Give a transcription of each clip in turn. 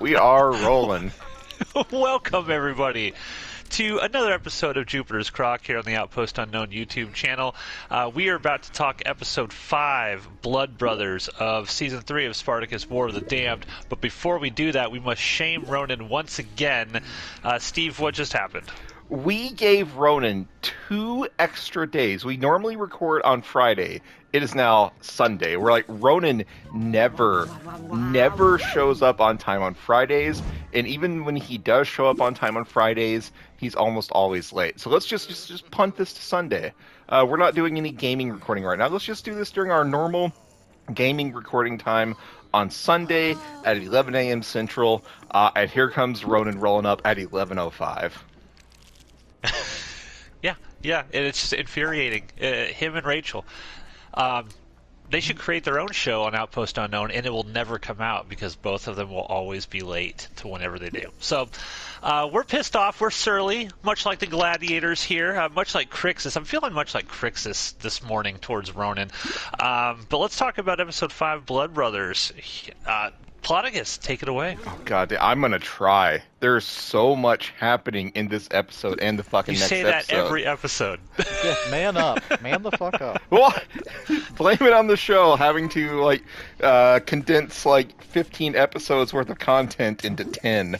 We are rolling. Welcome, everybody, to another episode of Jupiter's CROCK here on the Outpost Unknown YouTube channel. We are about to talk episode 5, Blood Brothers, of season 3 of Spartacus, War of the Damned. But before we do that, we must shame Ronan once again. Steve, what just happened? We gave Ronan 2 extra days. We normally record on Friday. It is now Sunday. We're like, Ronan never shows up on time on Fridays. And even when he does show up on time on Fridays, he's almost always late. So let's just punt this to Sunday. We're not doing any gaming recording right now. Let's just do this during our normal gaming recording time on Sunday at 11 a.m. Central. And here comes Ronan rolling up at 11:05. Yeah, and it's just infuriating. Him and Rachel. They should create their own show on Outpost Unknown, and it will never come out because both of them will always be late to whenever they do. So we're pissed off. We're surly, much like the gladiators here, much like Crixus. I'm feeling much like Crixus this morning towards Ronan. But let's talk about episode 5, Blood Brothers. Spartacus, take it away. Oh god, I'm gonna try. There's so much happening in this episode and the fucking next episode. You say that every episode. Yeah, man up. Man the fuck up. Well, blame it on the show having to condense 15 episodes worth of content into 10.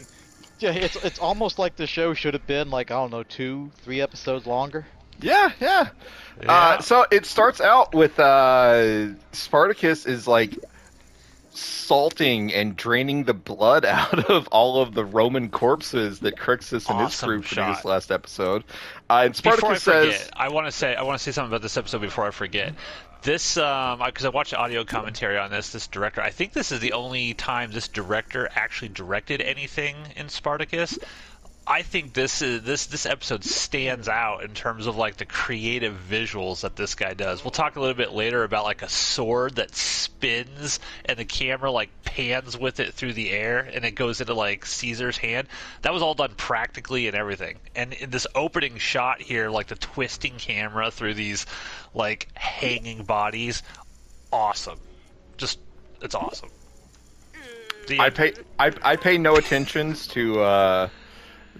Yeah, it's almost like the show should have been 2-3 episodes longer. Yeah. So it starts out with Spartacus is salting and draining the blood out of all of the Roman corpses that Crixus and his crew produced last episode. And Spartacus says, I want to say something about this episode before I forget. This, because I watched the audio commentary on this director, I think this is the only time this director actually directed anything in Spartacus. I think this episode stands out in terms of the creative visuals that this guy does. We'll talk a little bit later about a sword that spins and the camera pans with it through the air and it goes into Caesar's hand. That was all done practically and everything. And in this opening shot here, the twisting camera through these hanging bodies, awesome. Just it's awesome. I pay no attentions to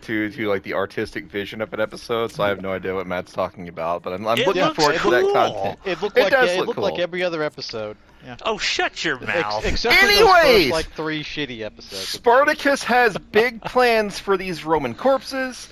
the artistic vision of an episode, so I have no idea what Matt's talking about. But I'm looking forward to that content. It looked cool. like every other episode. Yeah. Oh, shut your mouth! Except for those first 3 shitty episodes. Spartacus has big plans for these Roman corpses.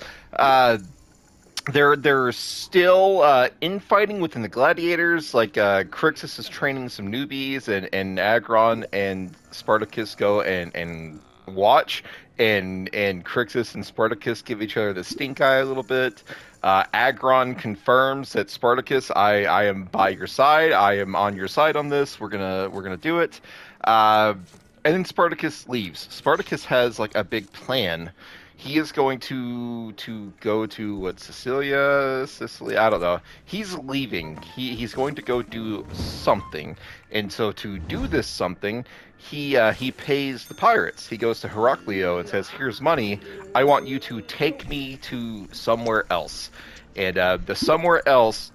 They're still infighting within the gladiators. Crixus is training some newbies, and Agron and Spartacus go and watch. And Crixus and Spartacus give each other the stink eye a little bit. Agron confirms that Spartacus, I am by your side. I am on your side on this. We're gonna do it. And then Spartacus leaves. Spartacus has a big plan. He is going to go to Sicily. I don't know. He's leaving. He's going to go do something. And so to do this something, he pays the pirates. He goes to Heraclio and says, "Here's money. I want you to take me to somewhere else." And the somewhere else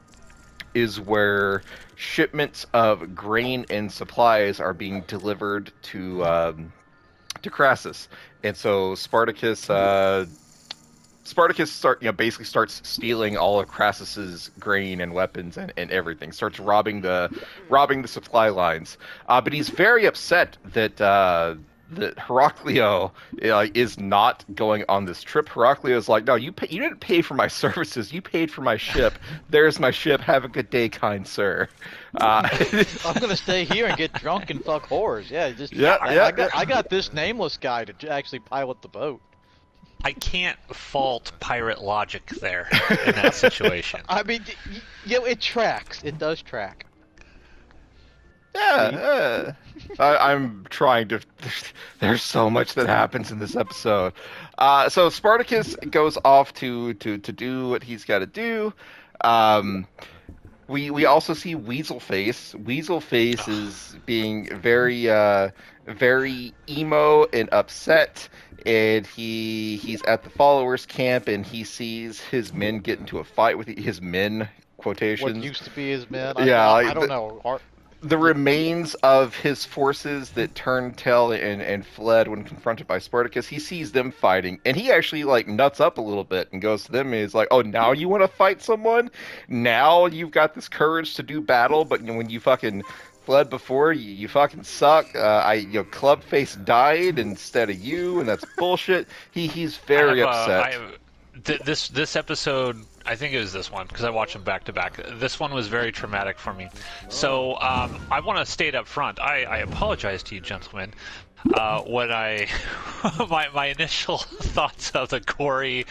is where shipments of grain and supplies are being delivered to Crassus. And so Spartacus basically starts stealing all of Crassus's grain and weapons and everything. Starts robbing the supply lines. But he's very upset that Heraclio is not going on this trip. Heraclio is like, "No, you didn't pay for my services. You paid for my ship. There's my ship. Have a good day, kind sir." I'm gonna stay here and get drunk and fuck whores. I got this nameless guy to actually pilot the boat. I can't fault pirate logic there in that situation. I mean, it tracks. It does track. Yeah. I'm trying to... There's so much that happens in this episode. So Spartacus goes off to do what he's got to do. We also see Weasel Face. Weasel Face is being very emo and upset, and he's at the followers' camp, and he sees his men get into a fight with his men, quotations. What used to be his men? Yeah, I don't know. the remains of his forces that turned tail and fled when confronted by Spartacus. He sees them fighting, and he actually like nuts up a little bit and goes to them and he's like, "Oh, now you want to fight someone? Now you've got this courage to do battle, but when you fucking fled before, you fucking suck. Clubface died instead of you, and that's bullshit." He's very upset. This episode, I think it was this one because I watched them back to back. This one was very traumatic for me. So I want to state up front. I apologize to you, gentlemen. When my initial thoughts of the Corey,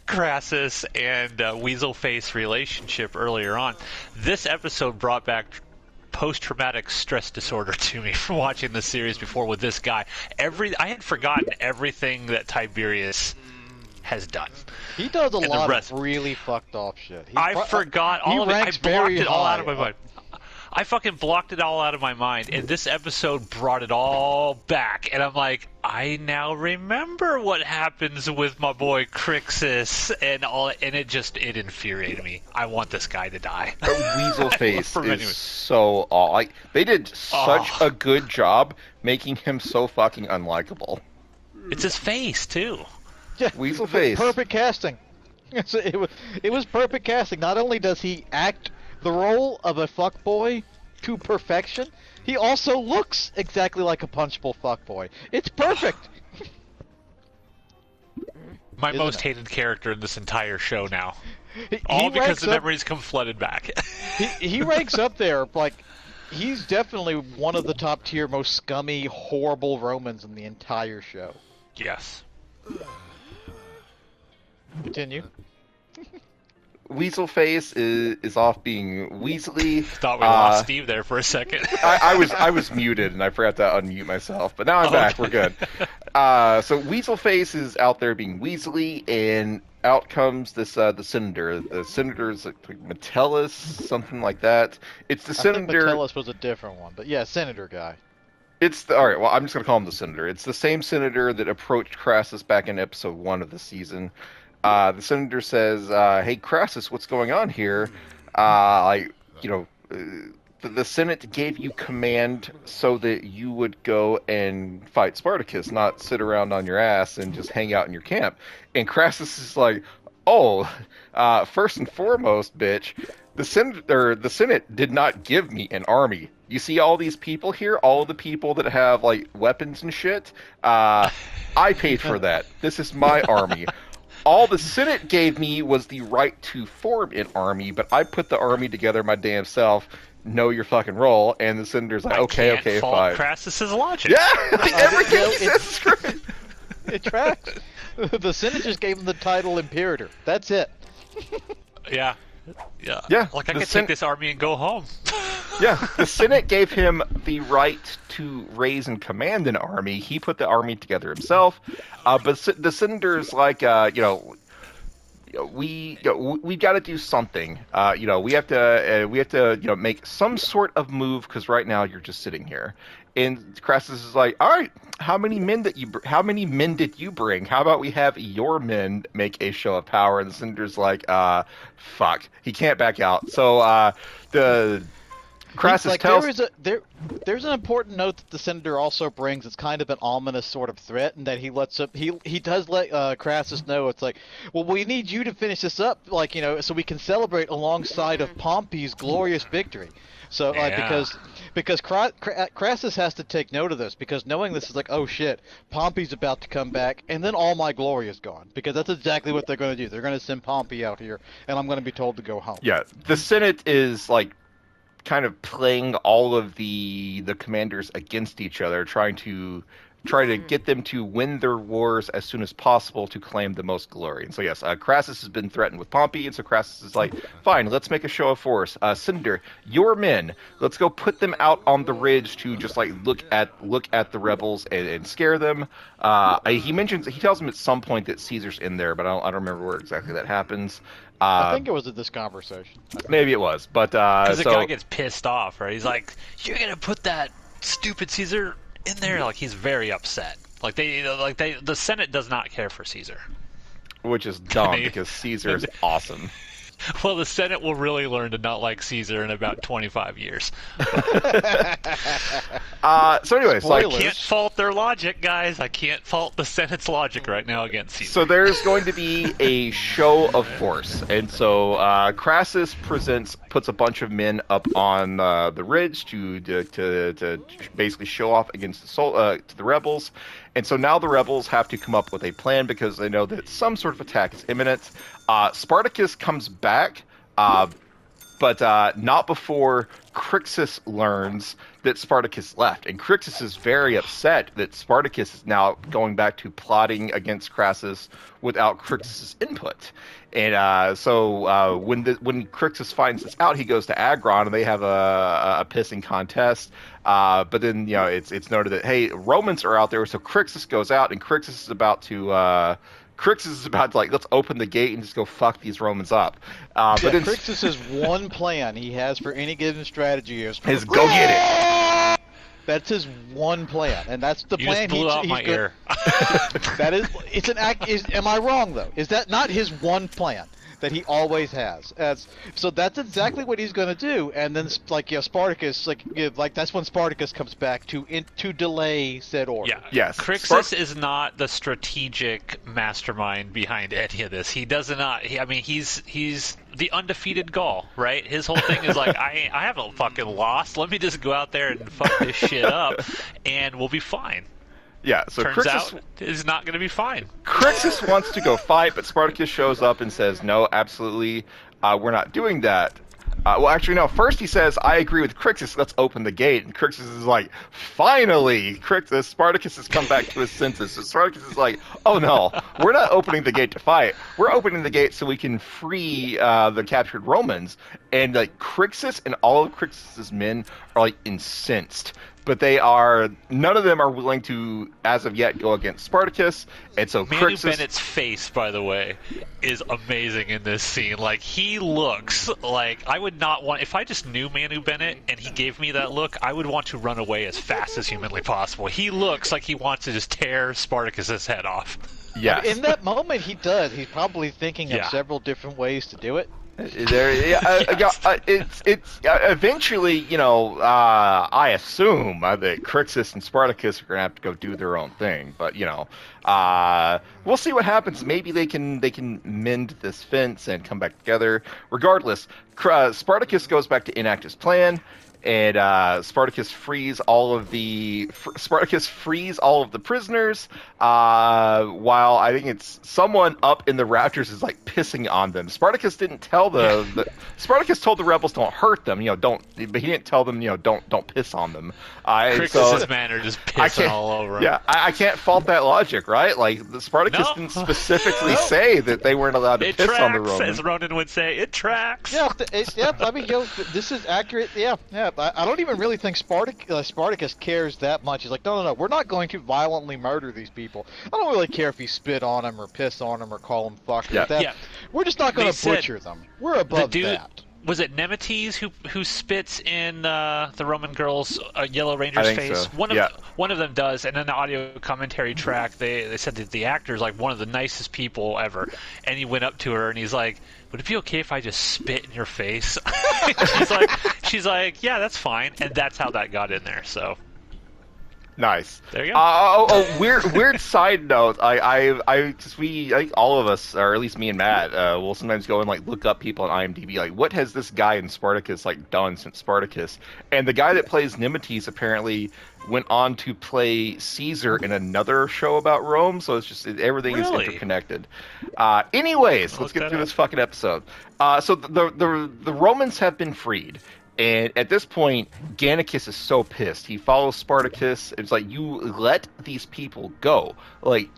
Crassus, and Weasel Face relationship earlier on, this episode brought back post-traumatic stress disorder to me from watching the series before with this guy. I had forgotten everything that Tiberius has done. He does a lot of really fucked off shit. I forgot all of it. I blocked it all out of my mind. I fucking blocked it all out of my mind, and this episode brought it all back. And I'm like, I now remember what happens with my boy Crixus and all, and it infuriated me. I want this guy to die. Weasel Face is so like they did such a good job making him so fucking unlikable. It's his face too. Yeah, Weasel Face. Perfect casting. It was perfect casting. Not only does he act the role of a fuckboy to perfection, he also looks exactly like a punchable fuckboy. It's perfect. My most hated character in this entire show now. All because the memories come flooded back. he ranks up there, like, he's definitely one of the top tier, most scummy, horrible Romans in the entire show. Yes. Continue. Weasel Face is off being Weasley. Thought we lost Steve there for a second. I was muted and I forgot to unmute myself, but now I'm back. We're good. So Weasel Face is out there being Weasley, and out comes this the Senator. The Senator's like Metellus, something like that. It's the Senator. I think Metellus was a different one, but yeah, Senator guy. All right. Well, I'm just gonna call him the Senator. It's the same Senator that approached Crassus back in episode 1 of the season. The Senator says, "Hey Crassus, what's going on here? The Senate gave you command so that you would go and fight Spartacus, not sit around on your ass and just hang out in your camp." And Crassus is like, "Oh, first and foremost, bitch, the Senate did not give me an army. You see all these people here, all the people that have like weapons and shit. I paid for that. This is my army." All the Senate gave me was the right to form an army, but I put the army together my damn self. Know your fucking role. And the Senator's like, okay, fine. Crassus's logic. Yeah, everything he says is great. It tracks. The Senate just gave him the title Imperator. That's it. Yeah. Like I could take this army and go home. Yeah, the Senate gave him the right to raise and command an army. He put the army together himself. But the Senator's like, we've got to do something. We have to make some sort of move because right now you're just sitting here. And Crassus is like, all right, how many men did you bring? How about we have your men make a show of power? And the Senator's like, fuck, he can't back out. So the Crassus tells. There's an important note that the Senator also brings. It's kind of an ominous sort of threat, and that he does let Crassus know. It's like, well, we need you to finish this up, so we can celebrate alongside of Pompey's glorious victory. So because Crassus has to take note of this, because knowing this is like, oh shit, Pompey's about to come back, and then all my glory is gone, because that's exactly what they're going to do. They're going to send Pompey out here, and I'm going to be told to go home. Yeah, the Senate is like kind of playing all of the commanders against each other, try to get them to win their wars as soon as possible to claim the most glory. And so yes, Crassus has been threatened with Pompey, and so Crassus is like, fine, let's make a show of force. Senator, your men, let's go put them out on the ridge to just like look at the rebels and scare them. He tells them at some point that Caesar's in there, but I don't remember where exactly that happens. I think it was at this conversation. Maybe it was, but because the guy gets pissed off, right? He's like, "You're gonna put that stupid Caesar in there?" Like he's very upset. The Senate does not care for Caesar, which is dumb because Caesar is awesome. Well, the Senate will really learn to not like Caesar in about 25 years. So anyways, like, Spoilers. Can't fault their logic, guys. I can't fault the Senate's logic right now against Caesar. so there's going to be a show of force, and so Crassus puts a bunch of men up on the ridge to basically show off against to the rebels, and so now the rebels have to come up with a plan because they know that some sort of attack is imminent. Spartacus comes back, but not before Crixus learns that Spartacus left. And Crixus is very upset that Spartacus is now going back to plotting against Crassus without Crixus's input. And so when Crixus finds this out, he goes to Agron, and they have a pissing contest. But then it's noted that, hey, Romans are out there, so Crixus goes out, and Crixus is about to like, let's open the gate and just go fuck these Romans up. But then Crixus's one plan he has for any given strategy is go get it. That's his one plan, and that's the You plan. just blew out my ear. That is, it's an act. Am I wrong though? Is that not his one plan that he always has? So that's exactly what he's going to do. And then, Spartacus, that's when Spartacus comes back to delay said order. Yeah. Yes. Crixus is not the strategic mastermind behind any of this. He does not. He's the undefeated Gaul, right? His whole thing is like, I haven't fucking lost. Let me just go out there and fuck this shit up, and we'll be fine. Yeah, so Turns Crixus out it's not going to be fine. Crixus wants to go fight, but Spartacus shows up and says, no, absolutely, we're not doing that. Well, actually, no. First he says, I agree with Crixus, let's open the gate. And Crixus is like, finally, Spartacus has come back to his senses. So Spartacus is like, oh no, we're not opening the gate to fight. We're opening the gate so we can free the captured Romans. And like Crixus and all of Crixus's men are like incensed. But none of them are willing to, as of yet, go against Spartacus. And so Manu Crixus... Bennett's face, by the way, is amazing in this scene. Like, he looks like I would not want... If I just knew Manu Bennett and he gave me that look, I would want to run away as fast as humanly possible. He looks like he wants to just tear Spartacus's head off. Yes. In that moment, he does. He's probably thinking of several different ways to do it. It's eventually, I assume that Crixus and Spartacus are gonna have to go do their own thing, but we'll see what happens. Maybe they can mend this fence and come back together. Regardless, Spartacus goes back to enact his plan. And Spartacus frees all of the prisoners. While I think it's someone up in the rafters is like pissing on them. Spartacus didn't tell Spartacus told the rebels don't hurt them. But he didn't tell them don't piss on them. Crixus's manner just pissing all over him. Yeah, I can't fault that logic, right? Like Spartacus didn't specifically say that they weren't allowed to piss on the Romans. As Ronan would say, it tracks. Yeah, I mean, this is accurate. Yeah. I don't even really think Spartacus cares that much. He's like, no, we're not going to violently murder these people. I don't really care if you spit on them or piss on them or call them fuckers. Yeah. We're just not going to butcher them. We're above that. Was it Nemetes who spits in the Roman girl's Yellow Ranger's face? So. One of them does, and in the audio commentary track, they said that the actor's like one of the nicest people ever, and he went up to her and he's like, "Would it be okay if I just spit in your face?" she's like, "Yeah, that's fine," and that's how that got in there. So. Nice. There you go. Weird side note. I think all of us, or at least me and Matt, will sometimes go and like look up people on IMDb. Like, what has this guy in Spartacus like done since Spartacus? And the guy that plays Nemetes apparently went on to play Caesar in another show about Rome. So it's just everything is interconnected. Anyways, let's get through this fucking episode. So the Romans have been freed. And at this point, Gannicus is so pissed. He follows Spartacus. It's like, you let these people go. Like,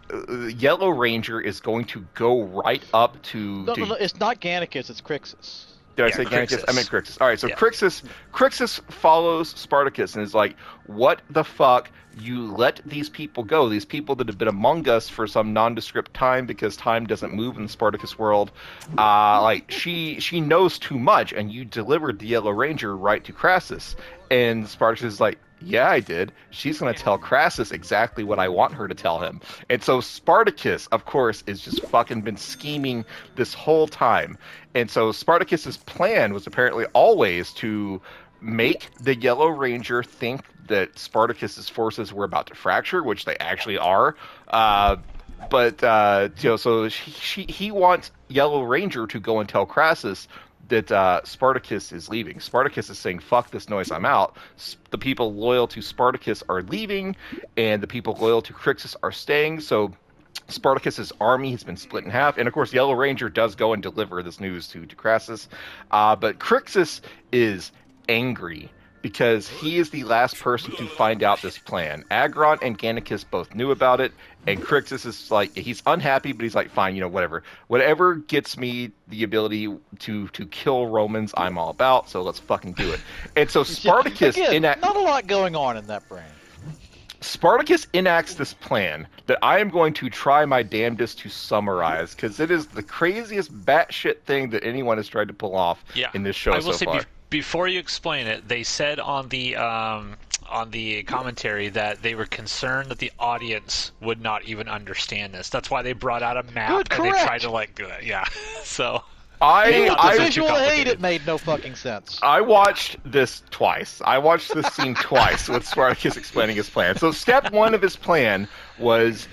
Yellow Ranger is going to go right up to... No, it's not Gannicus, it's Crixus. Did I say Gannicus? I meant Crixus. All right, so Yeah. Crixus follows Spartacus and is like, what the fuck? You let these people go. These people that have been among us for some nondescript time because time doesn't move in the Spartacus world. Like, she knows too much, and you delivered the Yellow Ranger right to Crassus. And Spartacus is like, Yeah, I did. She's going to tell Crassus exactly what I want her to tell him. And so Spartacus, of course, is just fucking been scheming this whole time. And so Spartacus's plan was apparently always to make the Yellow Ranger think that Spartacus's forces were about to fracture, which they actually are. But so he wants Yellow Ranger to go and tell Crassus that Spartacus is leaving. Spartacus is saying, "Fuck this noise, I'm out." The people loyal to Spartacus are leaving, and the people loyal to Crixus are staying. So Spartacus's army has been split in half, and of course, Yellow Ranger does go and deliver this news to Crassus. But Crixus is angry because he is the last person to find out this plan. Agron and Gannicus both knew about it, and Crixus is like, he's unhappy, but he's like, fine, whatever gets me the ability to kill Romans, I'm all about. So let's fucking do it. And so Spartacus, Again, not a lot going on in that brain. Spartacus enacts this plan that I am going to try my damnedest to summarize, because it is the craziest batshit thing that anyone has tried to pull off in this show so far. Before you explain it, they said on the commentary that they were concerned that the audience would not even understand this. That's why they brought out a map and they tried to So the visual aid, it made no fucking sense. I watched this twice. I watched this scene twice with Spartacus explaining his plan. So step one of his plan was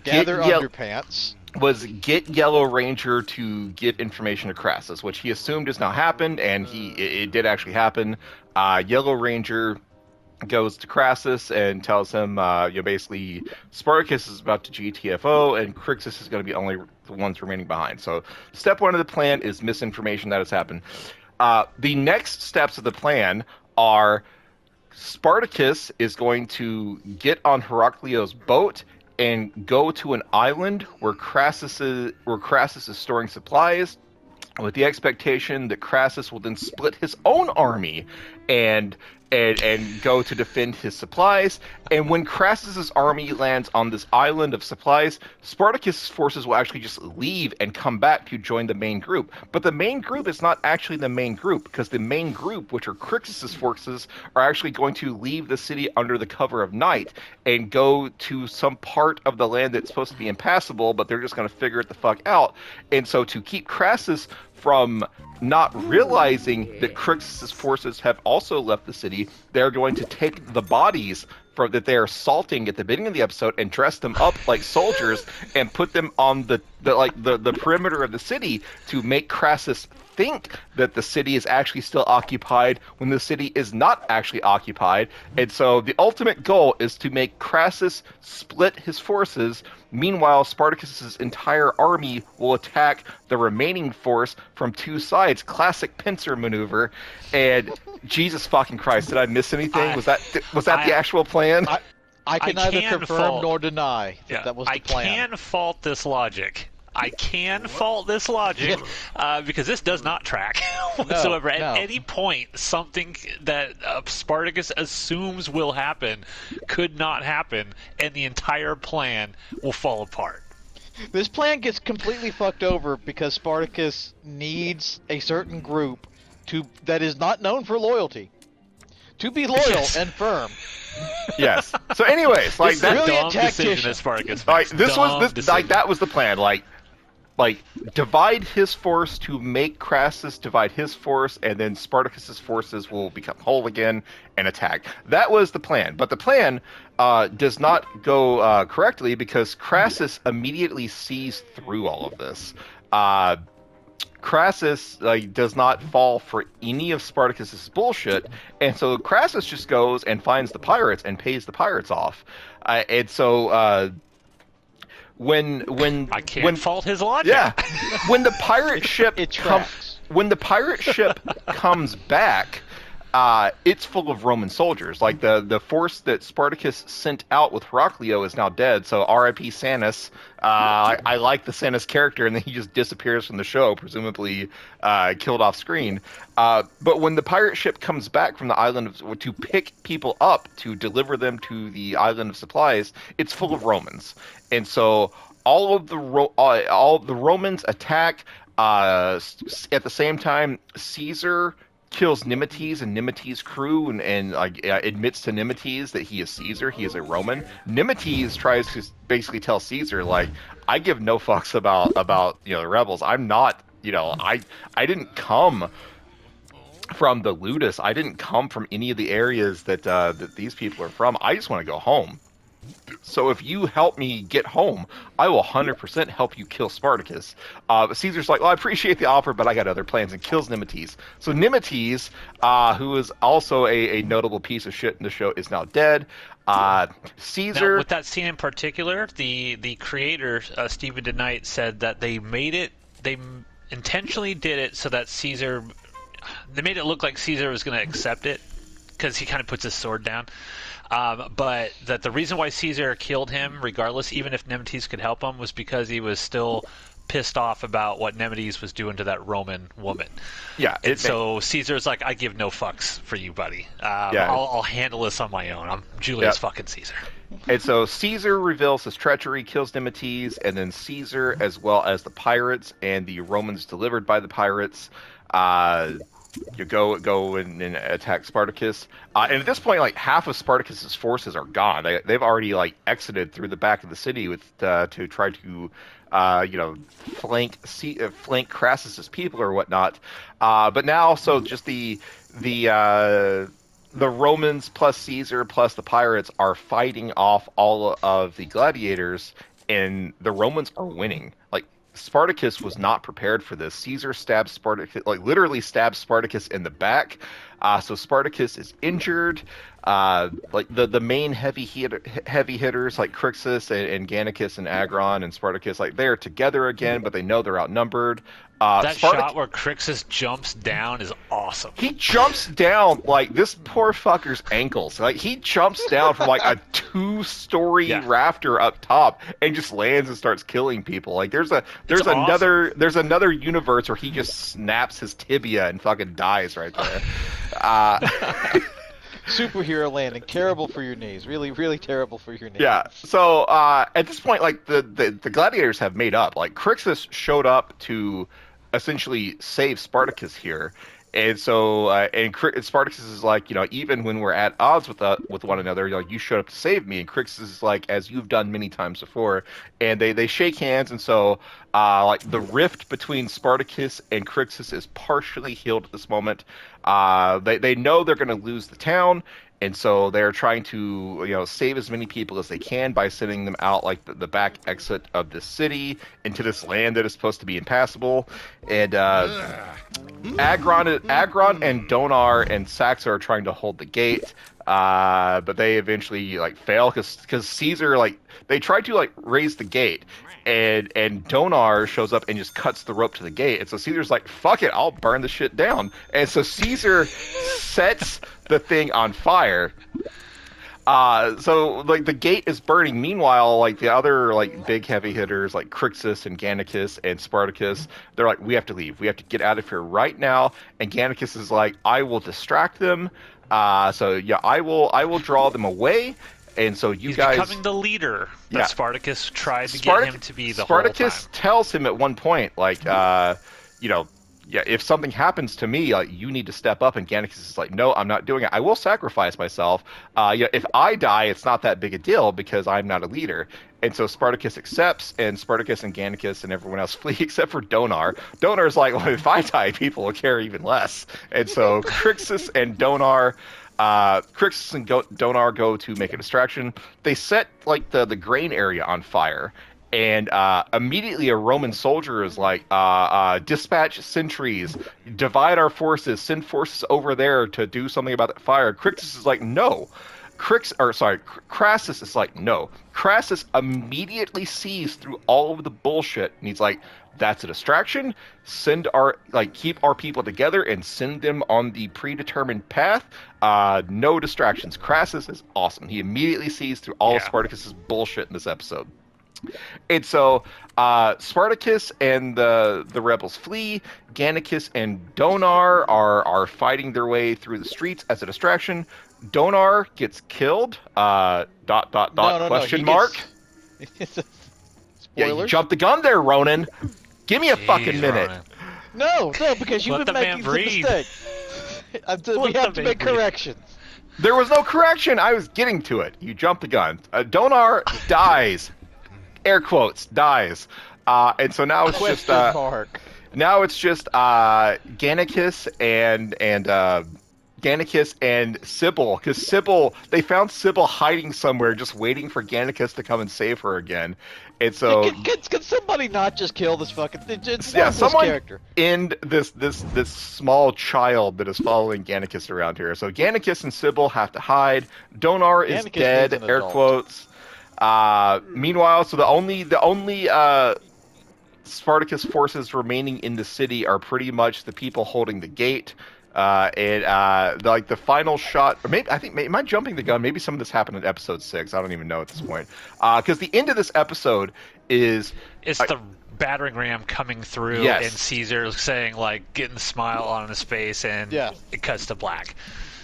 gather underpants. Was get Yellow Ranger to get information to Crassus, which he assumed has now happened, and it did actually happen. Yellow Ranger goes to Crassus and tells him, basically, Spartacus is about to GTFO, and Crixus is going to be only the ones remaining behind. So step one of the plan is misinformation that has happened. The next steps of the plan are Spartacus is going to get on Heracleo's boat and go to an island where Crassus is storing supplies, with the expectation that Crassus will then split his own army and go to defend his supplies. And when Crassus's army lands on this island of supplies, Spartacus' forces will actually just leave and come back to join the main group. But the main group is not actually the main group, because the main group, which are Crixus' forces, are actually going to leave the city under the cover of night and go to some part of the land that's supposed to be impassable, but they're just going to figure it the fuck out. And so to keep Crassus from not realizing that Crixus' forces have also left the city, they're going to take the bodies that they are assaulting at the beginning of the episode and dress them up like soldiers and put them on the perimeter of the city to make Crassus think that the city is actually still occupied when the city is not actually occupied. And so the ultimate goal is to make Crassus split his forces. Meanwhile, Spartacus's entire army will attack the remaining force from two sides. Classic pincer maneuver. And Jesus fucking Christ, did I miss anything? Was that the actual plan? I can neither confirm nor deny that was the plan. I can fault this logic. Because this does not track whatsoever. No. At any point, something that Spartacus assumes will happen could not happen, and the entire plan will fall apart. This plan gets completely fucked over because Spartacus needs a certain group that is not known for loyalty to be loyal and firm. Yes. So, anyways, like that really dumb decision that Spartacus makes. Like that was the plan. Like divide his force to make Crassus divide his force, and then Spartacus's forces will become whole again and attack. That was the plan. But the plan does not go correctly because Crassus immediately sees through all of this. Crassus does not fall for any of Spartacus's bullshit, and so Crassus just goes and finds the pirates and pays the pirates off. And so when I can't fault his logic. Yeah, when the pirate ship comes back, it's full of Roman soldiers. Like the force that Spartacus sent out with Heraclio is now dead. So R.I.P. Sanus. I like the Sanus character, and then he just disappears from the show, presumably killed off screen. But when the pirate ship comes back from the island to pick people up to deliver them to the island of supplies, it's full of Romans, and so all of the Romans attack. At the same time, Caesar kills Nemetes and Nemetes' crew, and like admits to Nemetes that he is Caesar. He is a Roman. Nemetes tries to basically tell Caesar, like, I give no fucks about the rebels. I'm not, I didn't come from the Ludus. I didn't come from any of the areas that these people are from. I just want to go home. So if you help me get home, I will 100% help you kill Spartacus. But Caesar's like, well, I appreciate the offer, but I got other plans, and kills Nemetes. So Nemetes, who is also a notable piece of shit in the show, is now dead. Caesar... Now, with that scene in particular, the creator, Stephen DeKnight, said that they intentionally did it so that Caesar... They made it look like Caesar was going to accept it, because he kind of puts his sword down. But that the reason why Caesar killed him, regardless, even if Nemetes could help him, was because he was still pissed off about what Nemetes was doing to that Roman woman. Yeah. So Caesar's like, I give no fucks for you, buddy. I'll handle this on my own. I'm Julius fucking Caesar. And so Caesar reveals his treachery, kills Nemetes, and then Caesar, as well as the pirates and the Romans delivered by the pirates, you go and attack Spartacus, and at this point, like, half of Spartacus's forces are gone. They've already like exited through the back of the city with to try to flank Crassus's people or whatnot. But now, so just the Romans plus Caesar plus the pirates are fighting off all of the gladiators, and the Romans are winning. Like, Spartacus was not prepared for this. Caesar stabbed Spartacus, like literally stabbed Spartacus in the back. So Spartacus is injured. Like the main heavy hitters like Crixus and Gannicus and Agron and Spartacus, like, they're together again, but they know they're outnumbered. That shot where Crixus jumps down is awesome. He jumps down like this poor fucker's ankles. Like, he jumps down from like a 2-story rafter up top and just lands and starts killing people. Like, there's another universe where he just snaps his tibia and fucking dies right there. Superhero landing, terrible for your knees. Really, really terrible for your knees. Yeah. So at this point, like, the gladiators have made up. Like, Crixus showed up to essentially save Spartacus here, and so Spartacus is like, even when we're at odds with one another, you showed up to save me. And Crixus is like, as you've done many times before, and they shake hands, and so like the rift between Spartacus and Crixus is partially healed at this moment. They know they're going to lose the town, and so they're trying to save as many people as they can by sending them out like the back exit of the city into this land that is supposed to be impassable. And Agron and Donar and Saxa are trying to hold the gate, but they eventually like fail because Caesar, like, they tried to like raise the gate, and Donar shows up and just cuts the rope to the gate, and so Caesar's like, fuck it, I'll burn the shit down. And so Caesar sets the thing on fire. So like the gate is burning. Meanwhile, like the other like big heavy hitters like Crixus and Gannicus and Spartacus, they're like, we have to leave. We have to get out of here right now. And Gannicus is like, I will distract them. So yeah, I will draw them away. And so he's becoming the leader that Spartacus tried to get him to be the Spartacus whole time. tells him at one point, like, if something happens to me, like, you need to step up. And Gannicus is like, no, I'm not doing it. I will sacrifice myself. If I die, it's not that big a deal because I'm not a leader. And so Spartacus accepts, and Spartacus and Gannicus and everyone else flee except for Donar. Donar's like, well, if I die, people will care even less. And so Crixus and Donar go to make a distraction. They set like the grain area on fire, and immediately a Roman soldier is like, dispatch sentries, divide our forces, send forces over there to do something about that fire. Crixus is like, no. Crassus is like, no. Crassus immediately sees through all of the bullshit, and he's like, that's a distraction. Keep our people together and send them on the predetermined path. No distractions. Crassus is awesome. He immediately sees through all of Spartacus's bullshit in this episode. And so Spartacus and the rebels flee. Gannicus and Donar are fighting their way through the streets as a distraction. Donar gets killed. Question mark. Yeah, you jumped the gun there, Ronan. Give me a fucking minute. Ronan. No, because you've been making the mistake. We have to make corrections. There was no correction. I was getting to it. You jumped the gun. Donar dies. Air quotes, dies. And so now it's just mark. Now it's just Gannicus and Sybil, because they found Sybil hiding somewhere, just waiting for Gannicus to come and save her again. And so, can somebody not just kill this fucking? Someone character. end this small child that is following Gannicus around here. So Gannicus and Sybil have to hide. Donar is dead. Air quotes. Meanwhile, so the only Spartacus forces remaining in the city are pretty much the people holding the gate. The final shot, or maybe am I jumping the gun? Maybe some of this happened in episode 6. I don't even know at this point. Because the end of this episode is the battering ram coming through, and Caesar saying, like, getting the smile on his face, and it cuts to black.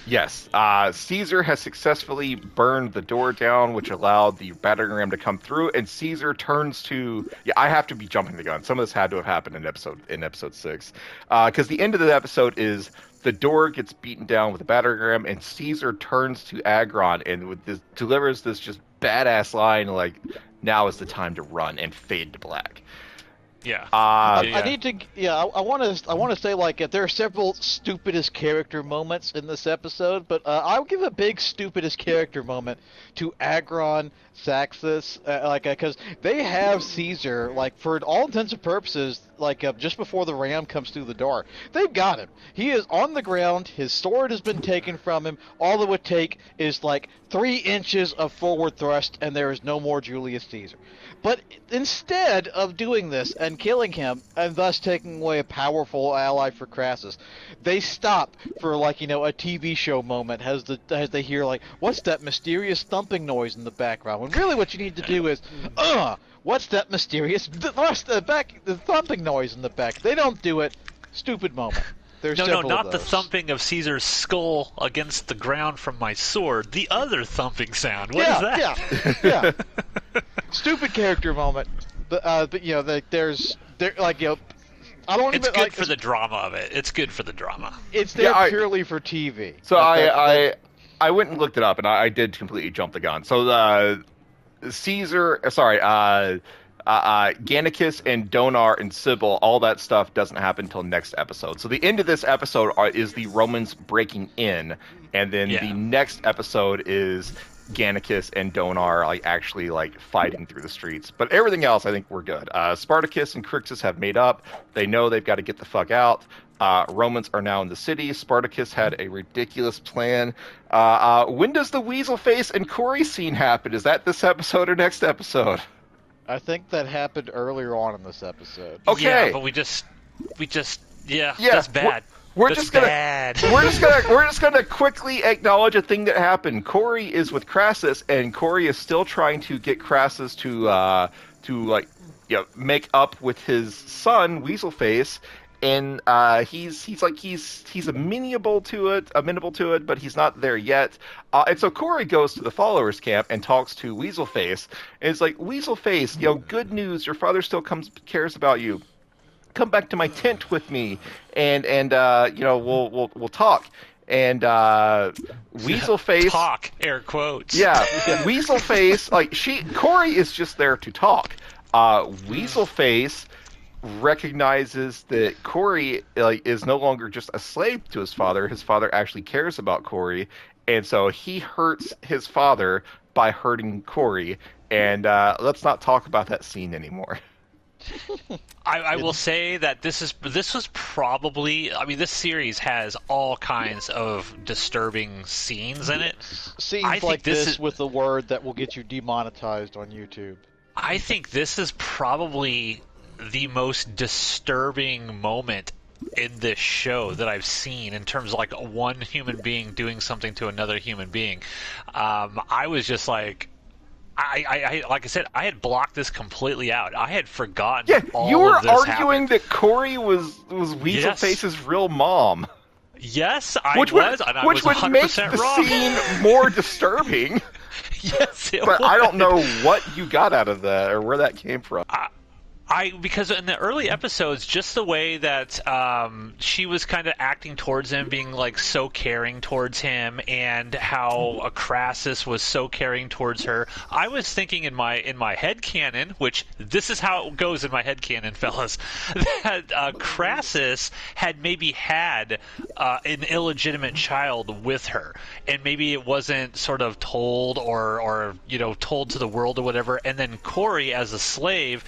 Yes, Caesar has successfully burned the door down, which allowed the battering ram to come through, and Caesar turns to... Yeah, I have to be jumping the gun. Some of this had to have happened in episode 6. Because the end of the episode is the door gets beaten down with a battering ram, and Caesar turns to Agron and delivers this just badass line, like, now is the time to run, and fade to black. Yeah. I need to. Yeah, I want to say, like, there are several stupidest character moments in this episode, but I'll give a big stupidest character moment to Agron, Saxus, because they have Caesar, like, for all intents and purposes, like, just before the ram comes through the door. They've got him. He is on the ground. His sword has been taken from him. All it would take is, like, 3 inches of forward thrust, and there is no more Julius Caesar. But instead of doing this and killing him, and thus taking away a powerful ally for Crassus, they stop for, like, a TV show moment as they hear, like, what's that mysterious thumping noise in the background? When really what you need to do is, what's that mysterious the thumping noise in the back? They don't do it. Stupid moment. No, not the thumping of Caesar's skull against the ground from my sword. The other thumping sound. What is that? Yeah. Stupid character moment. But I don't even. It's good for the drama of it. It's good for the drama. It's there purely for TV. So I went and looked it up, and I did completely jump the gun. So Gannicus and Donar and Sybil, all that stuff doesn't happen until next episode. So the end of this episode is the Romans breaking in, and then the next episode is Gannicus and Donar actually fighting through the streets. But everything else, I think we're good. Spartacus and Crixus have made up. They know they've got to get the fuck out. Romans are now in the city. Spartacus had a ridiculous plan. When does the Weasel Face and Corey scene happen? Is that this episode or next episode? I think that happened earlier on in this episode. Okay. Yeah, but we just that's bad. We're just gonna quickly acknowledge a thing that happened. Corey is with Crassus, and Corey is still trying to get Crassus to make up with his son Weasel Face, and he's amenable to it, but he's not there yet. And so Corey goes to the followers camp and talks to Weasel Face, and it's like, Weasel Face, good news, your father still cares about you. Come back to my tent with me, and we'll talk. And Weasel Face talk, air quotes. Yeah, Weasel Face, Corey is just there to talk. Weasel Face recognizes that Corey is no longer just a slave to his father. His father actually cares about Corey, and so he hurts his father by hurting Corey. And let's not talk about that scene anymore. I will say that this was probably, this series has all kinds of disturbing scenes in it. Scenes like this with the word that will get you demonetized on YouTube. I think this is probably the most disturbing moment in this show that I've seen in terms of one human being doing something to another human being. I was just like I said, I had blocked this completely out. I had forgotten. Yeah, you were arguing happened. that Corey was Weasel Face's real mom. Yes, which would make the wrong. scene more Yes, but I don't know what you got out of that or where that came from. Because in the early episodes, just the way that she was kind of acting towards him, being like so caring towards him, and how Crassus was so caring towards her, I was thinking in my headcanon, which this is how it goes in my headcanon, fellas, that Crassus had maybe had an illegitimate child with her, and maybe it wasn't sort of told or told to the world or whatever, and then Corey as a slave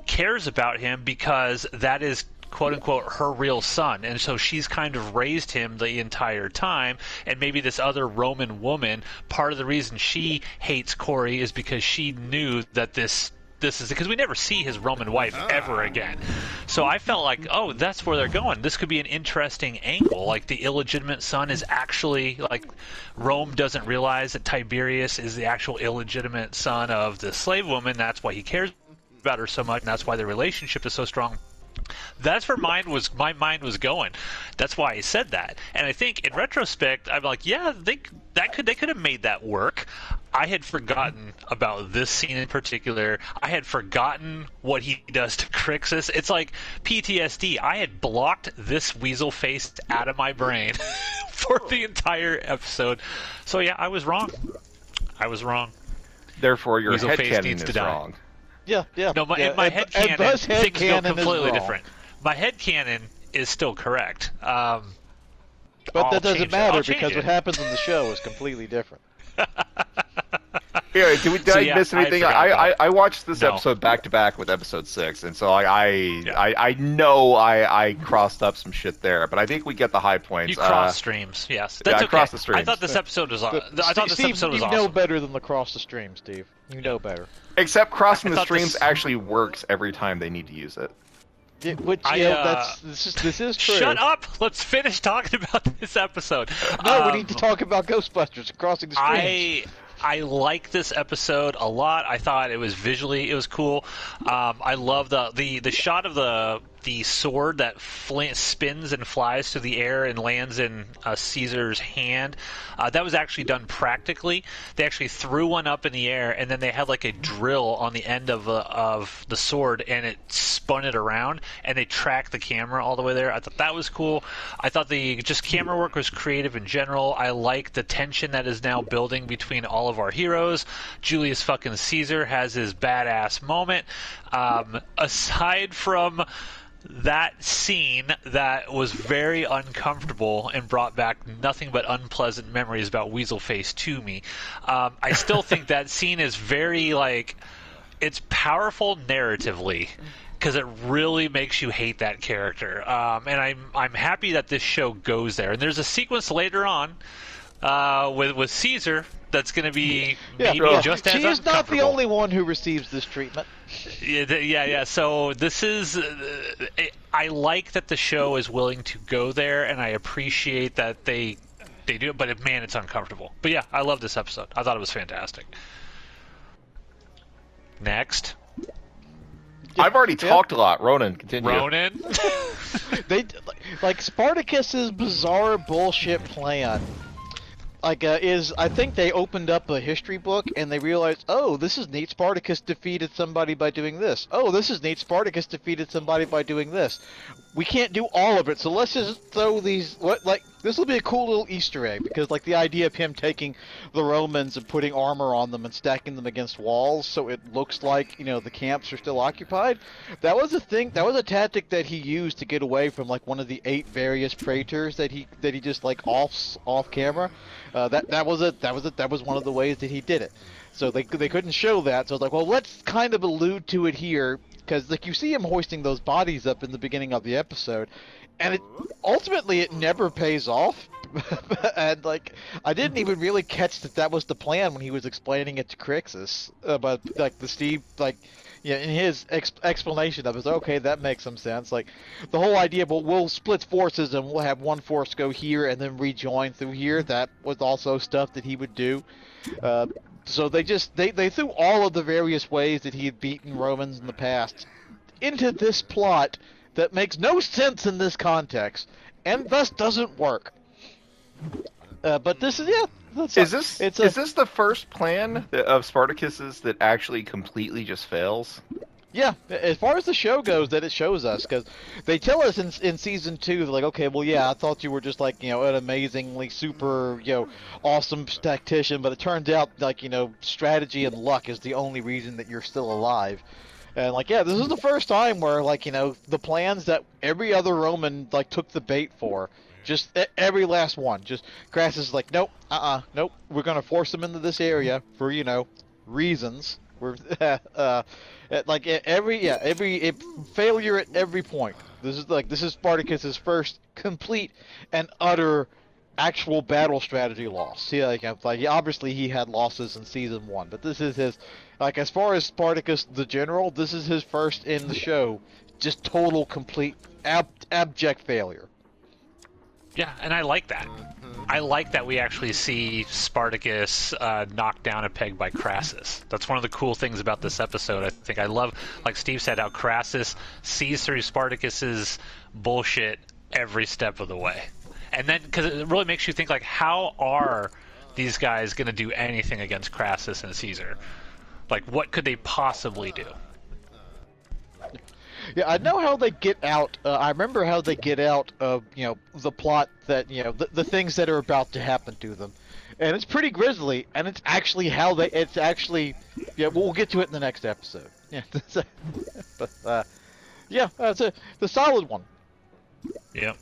cares about him because that is quote unquote her real son, and so she's kind of raised him the entire time. And maybe this other Roman woman, part of the reason she hates Corey is because she knew that this is because we never see his Roman wife ever again. So I felt like, oh, that's where they're going. This could be an interesting angle. Like the illegitimate son is actually like Rome doesn't realize that Tiberius is the actual illegitimate son of the slave woman. That's why he cares about her so much, and that's why the relationship is so strong. That's where my mind was going. That's why I said that. And I think in retrospect, I'm like, yeah, they could have made that work. I had forgotten about this scene in particular. I had forgotten what he does to Crixus. It's like PTSD. I had blocked this Weasel Face out of my brain for the entire episode. So yeah, I was wrong. Therefore, your Weasel Face headcanon needs is to die. wrong. Yeah. No, my headcanon, things go completely different. My headcanon is still correct. But that doesn't matter because what happens in the show is completely different. Yeah, did I miss anything? I watched this episode back to back with episode 6, and so I know I crossed up some shit there, but I think we get the high points. You cross streams, yes. That's I okay. crossed the streams. I thought this episode was awesome. You know better than the cross the stream, Steve. You know better. Except crossing the streams actually works every time they need to use it. This is true. Shut up! Let's finish talking about this episode. No, we need to talk about Ghostbusters and crossing the streams. I like this episode a lot. I thought it was cool. I love the shot of the sword that spins and flies through the air and lands in Caesar's hand. That was actually done practically. They actually threw one up in the air, and then they had like a drill on the end of the sword, and it spun it around, and they tracked the camera all the way there. I thought that was cool. I thought the camera work was creative in general. I like the tension that is now building between all of our heroes. Julius fucking Caesar has his badass moment. Aside from that scene that was very uncomfortable and brought back nothing but unpleasant memories about Weasel Face to me, I still think that scene is very, it's powerful narratively because it really makes you hate that character. And I'm happy that this show goes there. And there's a sequence later on with Caesar that's going to be maybe just as uncomfortable. She is not the only one who receives this treatment. Yeah. So this is... I like that the show is willing to go there, and I appreciate that they do it, but man, it's uncomfortable. But yeah, I love this episode. I thought it was fantastic. Next. I've already talked a lot. Ronan, continue. Ronan? Spartacus's bizarre bullshit plan. I think they opened up a history book and they realized, oh, this is neat. Spartacus defeated somebody by doing this. Oh, this is neat. Spartacus defeated somebody by doing this. We can't do all of it, so let's just throw these. This will be a cool little Easter egg because, the idea of him taking the Romans and putting armor on them and stacking them against walls, so it looks like the camps are still occupied. That was a thing. That was a tactic that he used to get away from one of the 8 various praetors that he just offs off camera. That was one of the ways that he did it. So they couldn't show that. So it's well, let's kind of allude to it here because you see him hoisting those bodies up in the beginning of the episode, and ultimately it never pays off. And I didn't even really catch that was the plan when he was explaining it to Crixus. But the Steve in his explanation of it, okay, that makes some sense. The whole idea, we'll split forces and we'll have one force go here and then rejoin through here. That was also stuff that he would do. So they threw all of the various ways that he had beaten Romans in the past into this plot that makes no sense in this context and thus doesn't work. But this is Is this the first plan of Spartacus's that actually completely just fails? Yeah, as far as the show goes, that it shows us, because they tell us in season 2, they're like, okay, well, yeah, I thought you were just like, an amazingly super, awesome tactician, but it turns out like, strategy and luck is the only reason that you're still alive. And like, yeah, this is the first time where like, the plans that every other Roman like took the bait for, just every last one, just Crassus is like, nope, nope, we're gonna force them into this area for reasons. We're every failure at every point. This is Spartacus's first complete and utter actual battle strategy loss. Obviously he had losses in season 1, but this is his as far as Spartacus the general, this is his first in the show, just total complete abject failure. Yeah, and I like that. I like that we actually see Spartacus knocked down a peg by Crassus. That's one of the cool things about this episode. I think I love, like Steve said, how Crassus sees through Spartacus's bullshit every step of the way. And then, because it really makes you think, like, how are these guys going to do anything against Crassus and Caesar? Like, what could they possibly do? Yeah, I know how they get out. I remember how they get out of, the plot that, the things that are about to happen to them. And it's pretty grisly, and it's actually we'll get to it in the next episode. Yeah, but, it's the solid one. Yep.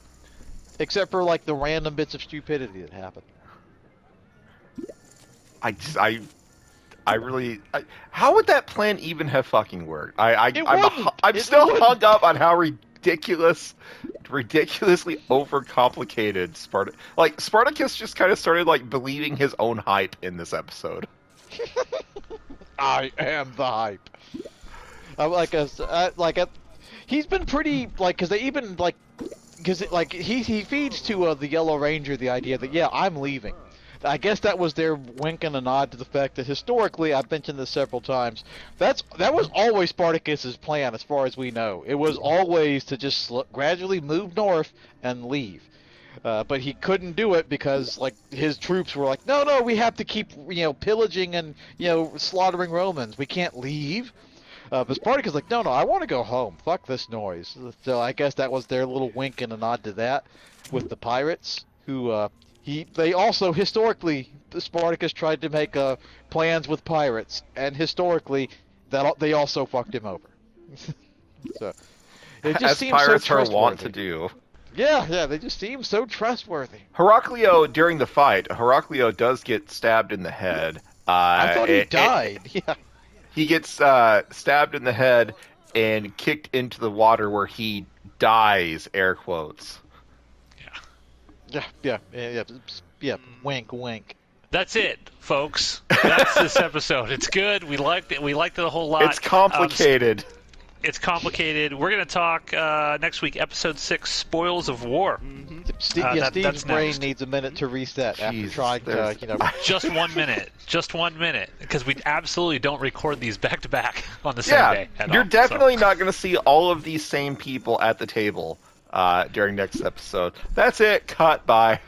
Except for, like, the random bits of stupidity that happen. How would that plan even have fucking worked? I'm It still wouldn't. hung up on how ridiculously overcomplicated Spartacus just kind of started like believing his own hype in this episode. I am the hype. He's been pretty because they even he feeds to the Yellow Ranger the idea that I'm leaving. I guess that was their wink and a nod to the fact that historically, I've mentioned this several times, that was always Spartacus's plan as far as we know. It was always to just gradually move north and leave. But he couldn't do it because his troops were like, no, we have to keep pillaging and slaughtering Romans. We can't leave. But Spartacus is like, no, I want to go home. Fuck this noise. So I guess that was their little wink and a nod to that with the pirates who they also historically Spartacus tried to make plans with pirates, and historically that they also fucked him over. So it just As seems pirates so are trustworthy. wont to do. Yeah, they just seem so trustworthy. Heraclio, during the fight, does get stabbed in the head. I thought he died. Yeah. He gets stabbed in the head and kicked into the water where he dies, air quotes. Yeah. Wink, wink. That's it, folks. That's this episode. It's good. We liked it. We liked it a whole lot. It's complicated. It's complicated. We're going to talk next week, episode 6, Spoils of War. Steve's brain needs a minute to reset after trying to, Just 1 minute. Just 1 minute. Because we absolutely don't record these back-to-back on the same day at all. You're definitely not going to see all of these same people at the table during next episode. That's it. Cut. Bye.